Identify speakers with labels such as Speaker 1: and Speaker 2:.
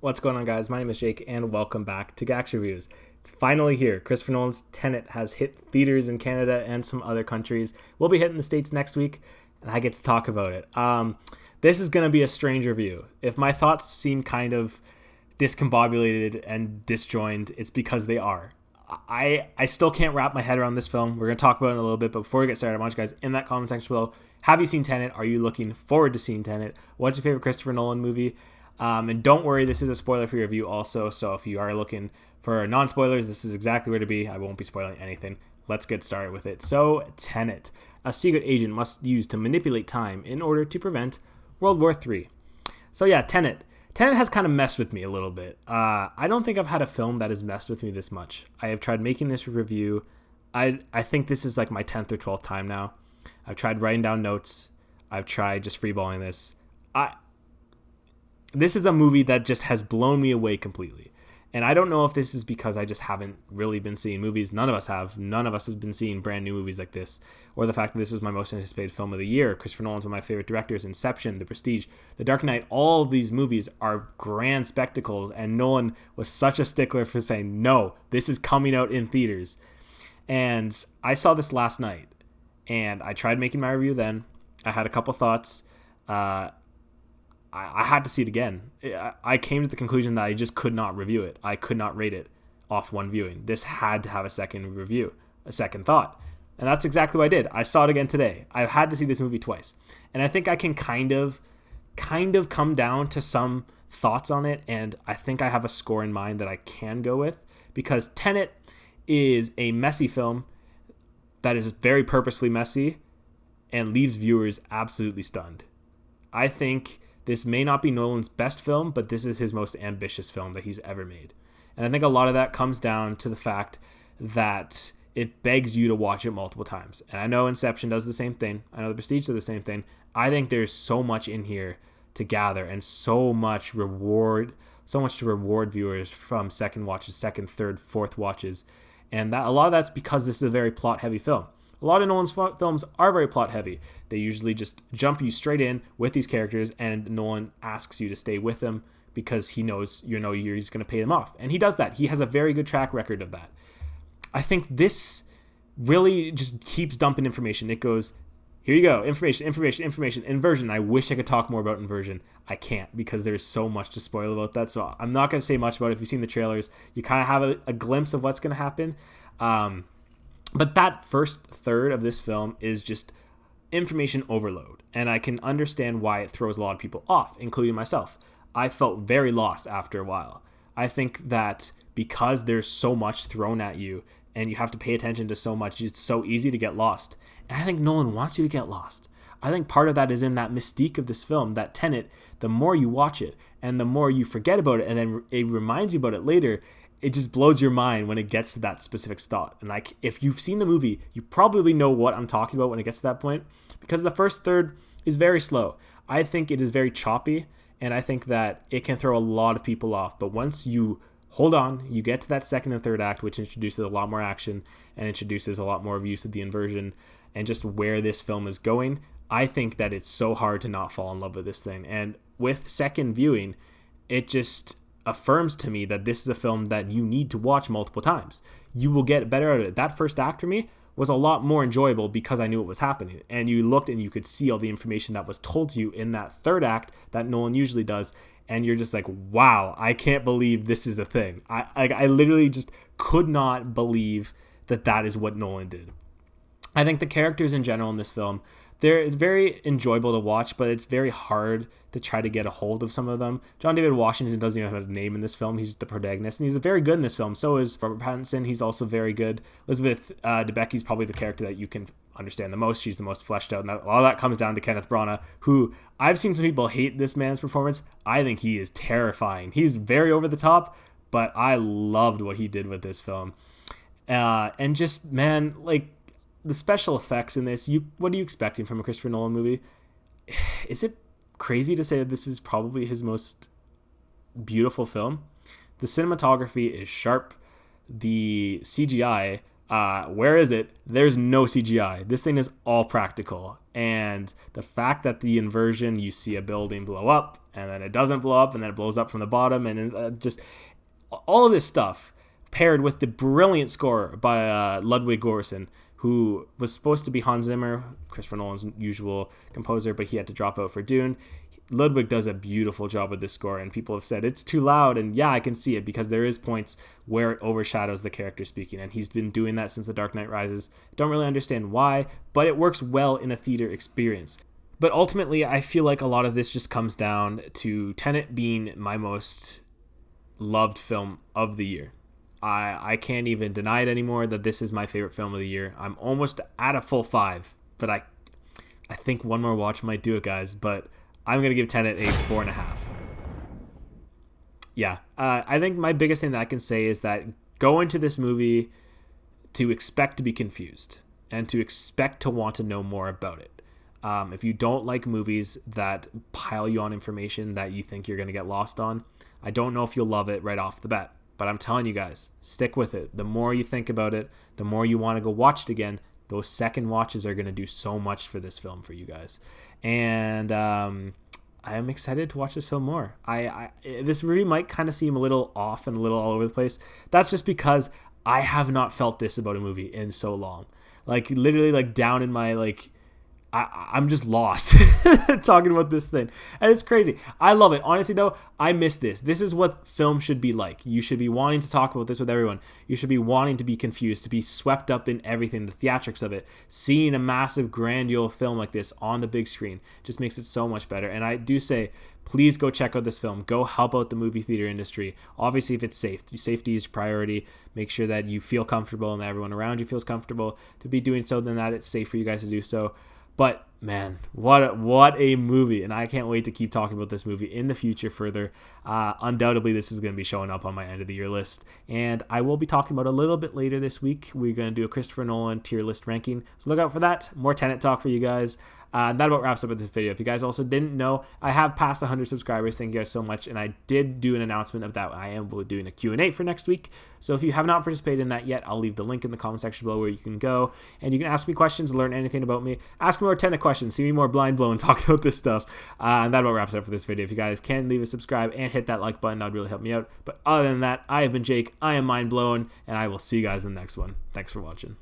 Speaker 1: What's going on, guys? My name is Jake, and welcome back to Gax Reviews. It's finally here. Christopher Nolan's Tenet has hit theaters in Canada and some other countries. We'll be hitting the States next week, and I get to talk about it. This is going to be a strange review. If my thoughts seem kind of discombobulated and disjoined, it's because they are. I still can't wrap my head around this film. We're going to talk about it in a little bit, but before we get started, I want you guys in that comment section below. Have you seen Tenet? Are you looking forward to seeing Tenet? What's your favorite Christopher Nolan movie? And don't worry, this is a spoiler for your review also, so if you are looking for non-spoilers, this is exactly where to be. I won't be spoiling anything. Let's get started with it. So, Tenet. A secret agent must use to manipulate time in order to prevent World War III. So yeah, Tenet. Tenet has kind of messed with me a little bit. I don't think I've had a film that has messed with me this much. I have tried making this review. I think this is like my 10th or 12th time now. I've tried writing down notes. I've tried just freeballing this. This is a movie that just has blown me away completely. And I don't know if this is because I just haven't really been seeing movies. None of us have. None of us have been seeing brand new movies like this. Or the fact that this was my most anticipated film of the year. Christopher Nolan's one of my favorite directors. Inception, The Prestige, The Dark Knight. All of these movies are grand spectacles. And Nolan was such a stickler for saying, no, this is coming out in theaters. And I saw this last night. And I tried making my review then. I had a couple thoughts. I had to see it again. I came to the conclusion that I just could not review it. I could not rate it off one viewing. This had to have a second review, a second thought. And that's exactly what I did. I saw it again today. I've had to see this movie twice. And I think I can kind of come down to some thoughts on it. And I think I have a score in mind that I can go with. Because Tenet is a messy film that is very purposely messy and leaves viewers absolutely stunned. I think this may not be Nolan's best film, but this is his most ambitious film that he's ever made. And I think a lot of that comes down to the fact that it begs you to watch it multiple times. And I know Inception does the same thing. I know The Prestige does the same thing. I think there's so much in here to gather and so much to reward viewers from second watches, second, third, fourth watches. And that a lot of that's because this is a very plot-heavy film. A lot of Nolan's films are very plot-heavy. They usually just jump you straight in with these characters, and Nolan asks you to stay with them because he knows he's going to pay them off. And he does that. He has a very good track record of that. I think this really just keeps dumping information. It goes, here you go, information, inversion. I wish I could talk more about inversion. I can't because there's so much to spoil about that. So I'm not going to say much about it. If you've seen the trailers, you kind of have a glimpse of what's going to happen. But that first third of this film is just information overload. And I can understand why it throws a lot of people off, including myself. I felt very lost after a while. I think that because there's so much thrown at you and you have to pay attention to so much, it's so easy to get lost. And I think Nolan wants you to get lost. I think part of that is in that mystique of this film, that Tenet. The more you watch it and the more you forget about it and then it reminds you about it later, it just blows your mind when it gets to that specific thought. And like, if you've seen the movie, you probably know what I'm talking about when it gets to that point, because the first third is very slow. I think it is very choppy, and I think that it can throw a lot of people off. But once you hold on, you get to that second and third act, which introduces a lot more action and introduces a lot more of use of the inversion and just where this film is going. I think that it's so hard to not fall in love with this thing. And with second viewing, it just affirms to me that this is a film that you need to watch multiple times. You will get better at it. That first act for me was a lot more enjoyable because I knew what was happening. And you looked and you could see all the information that was told to you in that third act that Nolan usually does. And you're just like, wow, I can't believe this is a thing. I literally just could not believe that is what Nolan did. I think the characters in general in this film, they're very enjoyable to watch, but it's very hard to try to get a hold of some of them. John David Washington doesn't even have a name in this film. He's the protagonist, and he's very good in this film. So is Robert Pattinson. He's also very good. Elizabeth Debicki's probably the character that you can understand the most. She's the most fleshed out, and a lot of that comes down to Kenneth Branagh, who I've seen some people hate this man's performance. I think he is terrifying. He's very over the top, but I loved what he did with this film. And just, man, like, the special effects in this, what are you expecting from a Christopher Nolan movie? Is it crazy to say that this is probably his most beautiful film? The cinematography is sharp. The CGI, Where is it? There's no CGI. This thing is all practical. And the fact that the inversion, you see a building blow up, and then it doesn't blow up, and then it blows up from the bottom, and just all of this stuff paired with the brilliant score by Ludwig Göransson, who was supposed to be Hans Zimmer, Christopher Nolan's usual composer, but he had to drop out for Dune. Ludwig does a beautiful job with this score, and people have said it's too loud, and yeah, I can see it, because there is points where it overshadows the character speaking, and he's been doing that since The Dark Knight Rises. Don't really understand why, but it works well in a theater experience. But ultimately, I feel like a lot of this just comes down to Tenet being my most loved film of the year. I can't even deny it anymore that this is my favorite film of the year. I'm almost at a full 5, but I think one more watch might do it, guys, but I'm going to give Tenet a 4.5. Yeah, I think my biggest thing that I can say is that go into this movie to expect to be confused and to expect to want to know more about it. If you don't like movies that pile you on information that you think you're going to get lost on, I don't know if you'll love it right off the bat. But I'm telling you guys, stick with it. The more you think about it, the more you want to go watch it again. Those second watches are going to do so much for this film for you guys. And I am excited to watch this film more. This review might kind of seem a little off and a little all over the place. That's just because I have not felt this about a movie in so long. Like, literally, like, down in my, like, I'm just lost talking about this thing. And it's crazy. I love it. Honestly, though, I miss this. This is what film should be like. You should be wanting to talk about this with everyone. You should be wanting to be confused, to be swept up in everything, the theatrics of it. Seeing a massive, grandiose film like this on the big screen just makes it so much better. And I do say, please go check out this film. Go help out the movie theater industry. Obviously, if it's safe. Safety is priority. Make sure that you feel comfortable and that everyone around you feels comfortable to be doing so, then that it's safe for you guys to do so. But man, what a movie, and I can't wait to keep talking about this movie in the future further. Undoubtedly, this is going to be showing up on my end of the year list, and I will be talking about it a little bit later this week. We're going to do a Christopher Nolan tier list ranking, so look out for that. More Tenet talk for you guys. That about wraps up with this video. If you guys also didn't know, I have passed 100 subscribers. Thank you guys so much. And I did do an announcement of that. I am doing a Q&A for next week. So if you have not participated in that yet, I'll leave the link in the comment section below where you can go. And you can ask me questions, learn anything about me. Ask me more Tenet questions. See me more blind blow and talk about this stuff. And that about wraps up for this video. If you guys can leave a subscribe and hit that like button, that would really help me out. But other than that, I have been Jake. I am mind blown. And I will see you guys in the next one. Thanks for watching.